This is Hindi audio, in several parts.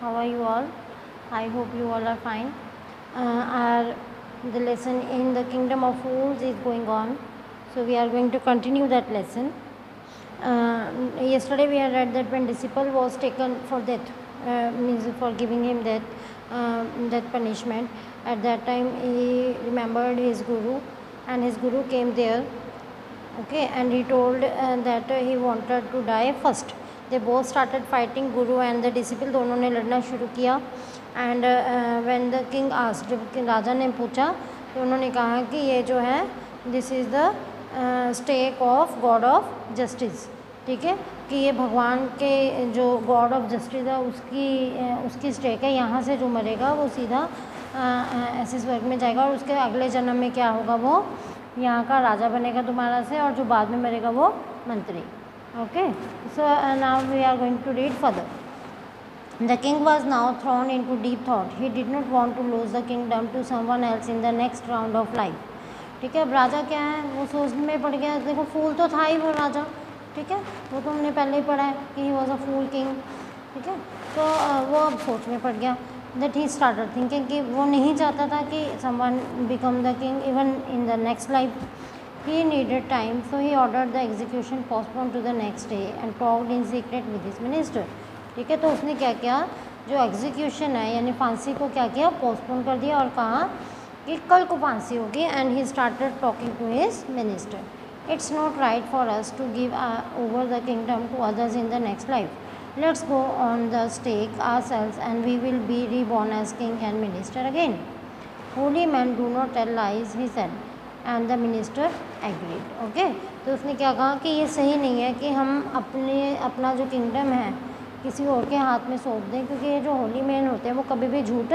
How are you all? I hope you all are fine. The lesson in the kingdom of fools is going on, so we are going to continue that lesson. Yesterday we had read that when disciple was taken for death, means for giving him death punishment. At that time he remembered his guru, and his guru came there. Okay, and he told that he wanted to die first. They both started fighting, guru and the disciple दोनों ने लड़ना शुरू किया. And when the king asked, जब राजा ने पूछा तो उन्होंने कहा कि ये जो है this is the stake of God of justice. ठीक है, कि ये भगवान के जो गॉड ऑफ जस्टिस है उसकी स्टेक है. यहाँ से जो मरेगा वो सीधा ऐसे स्वर्ग में जाएगा, और उसके अगले जन्म में क्या होगा, वो यहाँ का राजा बनेगा दोबारा से, और जो बाद में मरेगा वो मंत्री. Okay, so now we are going to read further. The king was now thrown into deep thought. He did not want to lose the kingdom to someone else in the next round of life. ठीक है, अब राजा क्या है, वो सोच में पड़ गया. देखो, फूल तो था ही वो राजा. ठीक है, वो तो हमने पहले ही पढ़ा है कि he was a fool king. ठीक है, तो वो अब सोच में पड़ गया. दैट ही स्टार्टेड थिंकिंग कि वो नहीं चाहता था कि someone become the king even in the next life. He needed time, so he ordered the execution postpone to the next day and talked in secret with his minister. ठीक है, तो उसने क्या किया, जो एग्जीक्यूशन है यानी फांसी को क्या किया, पोस्टपोन कर दिया और कहा कि कल को फांसी होगी. And he started talking to his minister. It's not right for us to give over the kingdom to others in the next life. Let's go on the stake ourselves and we will be reborn as king and minister again. Holy men do not tell lies, he said, and the minister agreed. Okay, तो उसने क्या कहा कि ये सही नहीं है कि हम अपना जो किंगडम है किसी और के हाथ में सौंप दें, क्योंकि ये जो होली मैन होते हैं वो कभी भी झूठ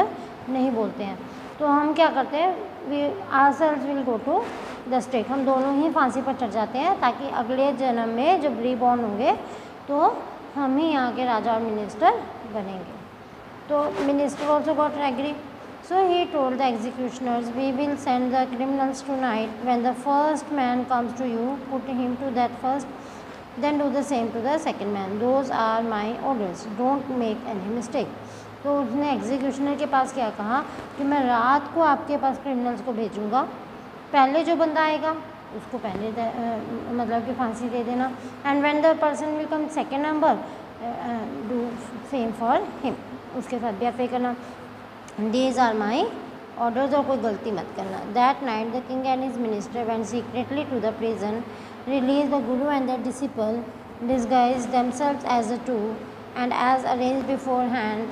नहीं बोलते हैं. तो हम क्या करते हैं, we ourselves will go to the stake. हम दोनों ही फांसी पर चढ़ जाते हैं ताकि अगले जन्म में जब रीबॉर्न होंगे तो हम ही यहाँ के राजा और मिनिस्टर बनेंगे. तो minister also got agree. So he told the executioners, we will send the criminals tonight. When the first man comes to you, put him to that first, then do the same to the second man. Those are my orders, don't make any mistake. तो उसने एग्जीक्यूशनर के पास क्या कहा कि मैं रात को आपके पास क्रिमिनल्स को भेजूँगा, पहले जो बंदा आएगा उसको पहले मतलब कि फांसी दे देना. And when the person will come second number, do same for him, उसके साथ भी ऐसे करना. दीज आर माई ऑर्डर्स, और कोई गलती मत करना. That night the king and his minister went secretly to the prison, release the guru and the disciple, disguised themselves as the two, and as arranged beforehand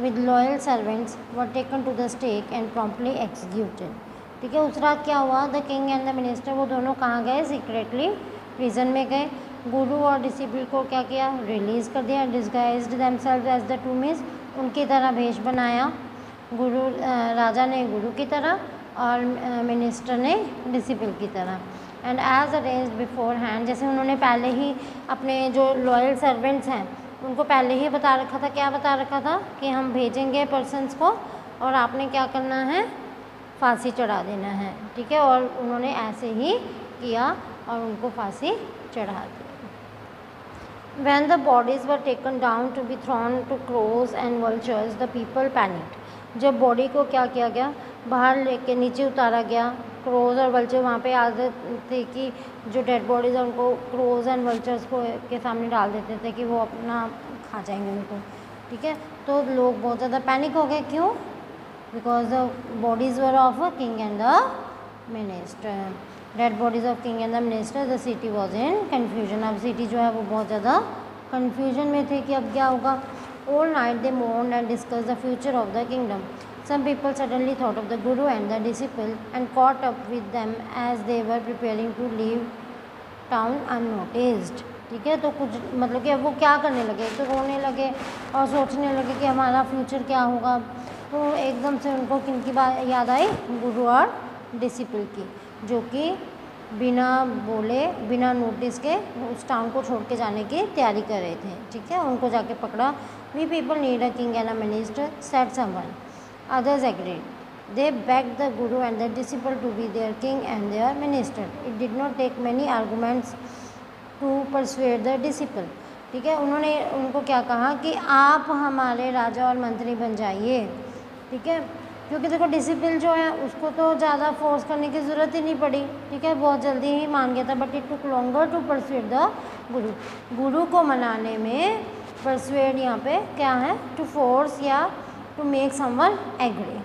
with loyal servants were taken to the stake and promptly executed. ठीक है, उस रात क्या हुआ, the king and the minister वो दोनों कहाँ गए, सीक्रेटली प्रिजन में गए. गुरु और डिसिपल को क्या किया, रिलीज़ कर दिया. Disguised themselves as the two means उनकी तरह भेष बनाया. गुरु राजा ने गुरु की तरह और मिनिस्टर ने डिसिपल की तरह. And as arranged beforehand, जैसे उन्होंने पहले ही अपने जो लॉयल सर्वेंट्स हैं उनको पहले ही बता रखा था. क्या बता रखा था कि हम भेजेंगे पर्सनस को और आपने क्या करना है, फांसी चढ़ा देना है. ठीक है, और उन्होंने ऐसे ही किया और उनको फांसी चढ़ा दी. When the bodies were taken down to be thrown to crows and vultures, the people panicked. जब बॉडी को क्या किया गया, बाहर लेके नीचे उतारा गया. क्रोज और वल्चर वहाँ पे आदत थी कि जो डेड बॉडीज़ हैं उनको क्रोज एंड वल्चर्स को के सामने डाल देते थे कि वो अपना खा जाएंगे उनको. ठीक है, तो लोग बहुत ज़्यादा पैनिक हो गए. क्यों? Because the bodies were of a king and the minister. Dead bodies of king and the minister. The city was in confusion. अब city जो है वो बहुत ज़्यादा confusion में थे कि अब क्या होगा. All night they mourned and discussed the future of the kingdom. Some people suddenly thought of the guru and the disciple and caught up with them as they were preparing to leave town unnoticed. ठीक है, तो कुछ मतलब कि अब वो क्या करने लगे, तो रोने लगे और सोचने लगे कि हमारा फ्यूचर क्या होगा. तो एकदम से उनको किनकी बात याद आई, गुरु और डिसिपल की, जो कि बिना बोले बिना नोटिस के उस टाउन को छोड़ के जाने की तैयारी कर रहे थे. ठीक है, उनको जाके पकड़ा. We people need a king and a minister, said someone. Others agreed. They begged the guru and the disciple to be their king and their minister. It did not take many arguments to persuade the disciple. ठीक है। उन्होंने उनको क्या कहा कि आप हमारे राजा और मंत्री बन जाइए, ठीक है। क्योंकि देखो डिसिप्लिन जो है उसको तो ज़्यादा फोर्स करने की ज़रूरत ही नहीं पड़ी, ठीक है, बहुत जल्दी ही मान गया था। But it took longer to persuade the guru, guru को मनाने में परsuade यहाँ पे क्या है, टू फोर्स या टू मेक समवन एग्री,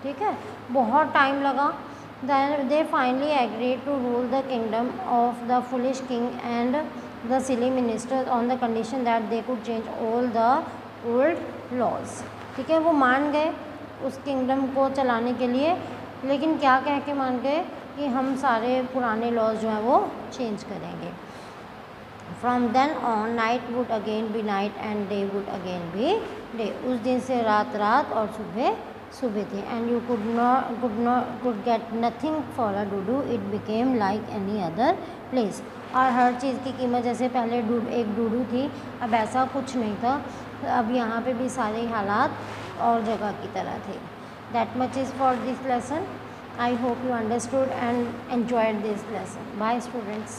ठीक है, बहुत टाइम लगा। Then they finally agreed to rule the kingdom of the foolish king and the silly ministers on the condition that they could change all the old laws, ठीक है। वो मान गए उस किंगडम को चलाने के लिए, लेकिन क्या कह के मान गए कि हम सारे पुराने लॉज जो हैं वो चेंज करेंगे। From then on night would again be night and day would again be day, उस दिन से रात रात और सुबह सुबह थी। And you could get nothing for a डूडू, it became like any other place, और हर चीज़ की कीमत, जैसे पहले एक डूडू थी, अब ऐसा कुछ नहीं था, अब यहाँ पे भी सारे हालात और जगह की तरह थे। That much is for this lesson. I hope you understood and enjoyed this lesson. Bye students.